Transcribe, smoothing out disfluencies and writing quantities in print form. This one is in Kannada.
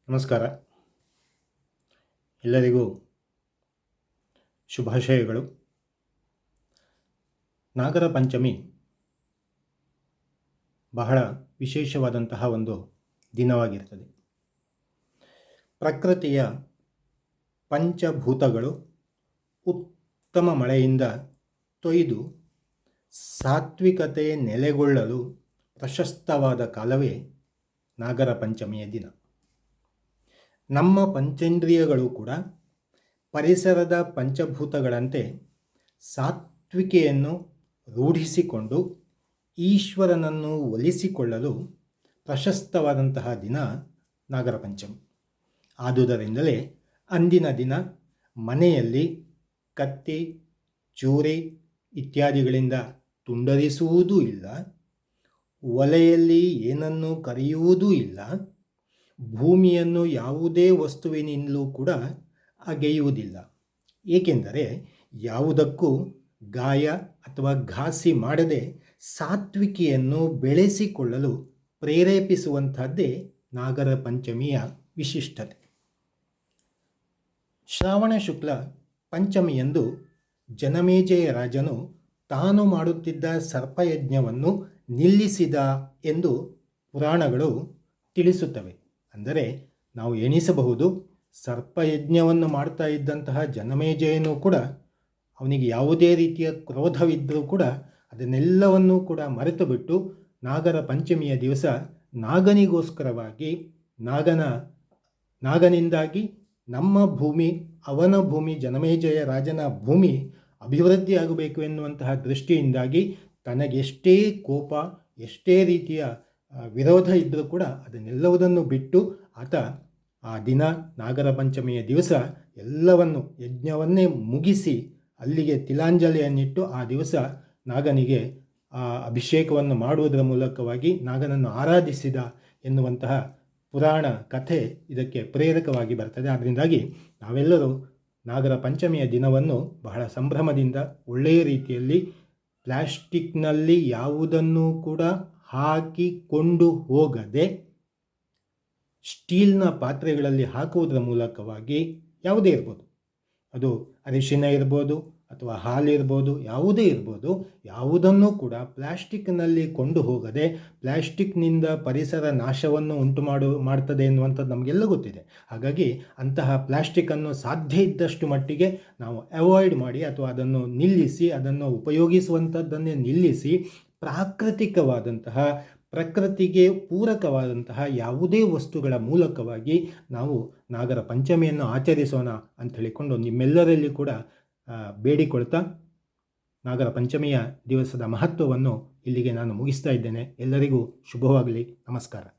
ನಮಸ್ಕಾರ. ಎಲ್ಲರಿಗೂ ಶುಭಾಶಯಗಳು. ನಾಗರ ಪಂಚಮಿ ಬಹಳ ವಿಶೇಷವಾದಂತಹ ಒಂದು ದಿನವಾಗಿರ್ತದೆ. ಪ್ರಕೃತಿಯ ಪಂಚಭೂತಗಳು ಉತ್ತಮ ಮಳೆಯಿಂದ ತೊಯ್ದು ಸಾತ್ವಿಕತೆ ನೆಲೆಗೊಳ್ಳಲು ಪ್ರಶಸ್ತವಾದ ಕಾಲವೇ ನಾಗರ ಪಂಚಮಿಯ ದಿನ. ನಮ್ಮ ಪಂಚೇಂದ್ರಿಯಗಳು ಕೂಡ ಪರಿಸರದ ಪಂಚಭೂತಗಳಂತೆ ಸಾತ್ವಿಕೆಯನ್ನು ರೂಢಿಸಿಕೊಂಡು ಈಶ್ವರನನ್ನು ಒಲಿಸಿಕೊಳ್ಳಲು ಪ್ರಶಸ್ತವಾದಂತಹ ದಿನ ನಾಗರ ಪಂಚಮಿ. ಆದುದರಿಂದಲೇ ಅಂದಿನ ದಿನ ಮನೆಯಲ್ಲಿ ಕತ್ತಿ, ಚೂರಿ ಇತ್ಯಾದಿಗಳಿಂದ ತುಂಡರಿಸುವುದೂ ಇಲ್ಲ, ಒಲೆಯಲ್ಲಿ ಏನನ್ನೂ ಕರಿಯುವುದೂ ಇಲ್ಲ, ಭೂಮಿಯನ್ನು ಯಾವುದೇ ವಸ್ತುವಿನಿಂದಲೂ ಕೂಡ ಅಗೆಯುವುದಿಲ್ಲ. ಏಕೆಂದರೆ ಯಾವುದಕ್ಕೂ ಗಾಯ ಅಥವಾ ಘಾಸಿ ಮಾಡದೆ ಸಾತ್ವಿಕೆಯನ್ನು ಬೆಳೆಸಿಕೊಳ್ಳಲು ಪ್ರೇರೇಪಿಸುವಂಥದ್ದೇ ನಾಗರ ಪಂಚಮಿಯ ವಿಶಿಷ್ಟತೆ. ಶ್ರಾವಣ ಶುಕ್ಲ ಪಂಚಮಿಯಂದು ಜನಮೇಜಯ ರಾಜನು ತಾನು ಮಾಡುತ್ತಿದ್ದ ಸರ್ಪಯಜ್ಞವನ್ನು ನಿಲ್ಲಿಸಿದ ಎಂದು ಪುರಾಣಗಳು ತಿಳಿಸುತ್ತವೆ. ಅಂದರೆ ನಾವು ಎಣಿಸಬಹುದು, ಸರ್ಪಯಜ್ಞವನ್ನು ಮಾಡ್ತಾ ಇದ್ದಂತಹ ಜನಮೇಜಯನೂ ಕೂಡ ಅವನಿಗೆ ಯಾವುದೇ ರೀತಿಯ ಕ್ರೋಧವಿದ್ದರೂ ಕೂಡ ಅದನ್ನೆಲ್ಲವನ್ನೂ ಕೂಡ ಮರೆತು ಬಿಟ್ಟು ನಾಗರ ಪಂಚಮಿಯ ದಿವಸ ನಾಗನಿಗೋಸ್ಕರವಾಗಿ ನಾಗನಿಂದಾಗಿ ನಮ್ಮ ಭೂಮಿ, ಅವನ ಭೂಮಿ, ಜನಮೇಜಯ ರಾಜನ ಭೂಮಿ ಅಭಿವೃದ್ಧಿಯಾಗಬೇಕು ಎನ್ನುವಂತಹ ದೃಷ್ಟಿಯಿಂದಾಗಿ ತನಗೆಷ್ಟೇ ಕೋಪ, ಎಷ್ಟೇ ರೀತಿಯ ವಿರೋಧ ಇದ್ದರೂ ಕೂಡ ಅದನ್ನೆಲ್ಲವುದನ್ನು ಬಿಟ್ಟು ಆತ ಆ ದಿನ ನಾಗರ ಪಂಚಮಿಯ ದಿವಸ ಎಲ್ಲವನ್ನು ಯಜ್ಞವನ್ನೇ ಮುಗಿಸಿ ಅಲ್ಲಿಗೆ ತಿಲಾಂಜಲಿಯನ್ನಿಟ್ಟು ಆ ದಿವಸ ನಾಗನಿಗೆ ಅಭಿಷೇಕವನ್ನು ಮಾಡುವುದರ ಮೂಲಕವಾಗಿ ನಾಗನನ್ನು ಆರಾಧಿಸಿದ ಎನ್ನುವಂತಹ ಪುರಾಣ ಕಥೆ ಇದಕ್ಕೆ ಪ್ರೇರಕವಾಗಿ ಬರ್ತದೆ. ಅದರಿಂದಾಗಿ ನಾವೆಲ್ಲರೂ ನಾಗರ ಪಂಚಮಿಯ ದಿನವನ್ನು ಬಹಳ ಸಂಭ್ರಮದಿಂದ ಒಳ್ಳೆಯ ರೀತಿಯಲ್ಲಿ ಪ್ಲಾಸ್ಟಿಕ್ನಲ್ಲಿ ಯಾವುದನ್ನು ಕೂಡ ಹಾಕಿಕೊಂಡು ಹೋಗದೆ ಸ್ಟೀಲ್ನ ಪಾತ್ರೆಗಳಲ್ಲಿ ಹಾಕುವುದರ ಮೂಲಕವಾಗಿ ಯಾವುದೇ ಇರ್ಬೋದು, ಅದು ಅರಿಶಿನ ಇರ್ಬೋದು ಅಥವಾ ಹಾಲಿರ್ಬೋದು, ಯಾವುದೇ ಇರ್ಬೋದು, ಯಾವುದನ್ನು ಕೂಡ ಪ್ಲಾಸ್ಟಿಕ್ನಲ್ಲಿ ಕೊಂಡು ಹೋಗದೆ, ಪ್ಲಾಸ್ಟಿಕ್ನಿಂದ ಪರಿಸರ ನಾಶವನ್ನು ಮಾಡ್ತದೆ ಎನ್ನುವಂಥದ್ದು ನಮಗೆಲ್ಲ ಗೊತ್ತಿದೆ. ಹಾಗಾಗಿ ಅಂತಹ ಪ್ಲಾಸ್ಟಿಕ್ಕನ್ನು ಸಾಧ್ಯ ಇದ್ದಷ್ಟು ಮಟ್ಟಿಗೆ ನಾವು ಅವಾಯ್ಡ್ ಮಾಡಿ ಅಥವಾ ಅದನ್ನು ನಿಲ್ಲಿಸಿ, ಅದನ್ನು ಉಪಯೋಗಿಸುವಂಥದ್ದನ್ನೇ ನಿಲ್ಲಿಸಿ ಪ್ರಾಕೃತಿಕವಾದಂತಹ, ಪ್ರಕೃತಿಗೆ ಪೂರಕವಾದಂತಹ ಯಾವುದೇ ವಸ್ತುಗಳ ಮೂಲಕವಾಗಿ ನಾವು ನಾಗರ ಪಂಚಮಿಯನ್ನು ಆಚರಿಸೋಣ ಅಂತ ಹೇಳಿಕೊಂಡು ನಿಮ್ಮೆಲ್ಲರಲ್ಲಿ ಕೂಡ ಬೇಡಿಕೊಳ್ತಾ ನಾಗರ ಪಂಚಮಿಯ ದಿವಸದ ಮಹತ್ವವನ್ನು ಇಲ್ಲಿಗೆ ನಾನು ಮುಗಿಸ್ತಾ ಇದ್ದೇನೆ. ಎಲ್ಲರಿಗೂ ಶುಭವಾಗಲಿ. ನಮಸ್ಕಾರ.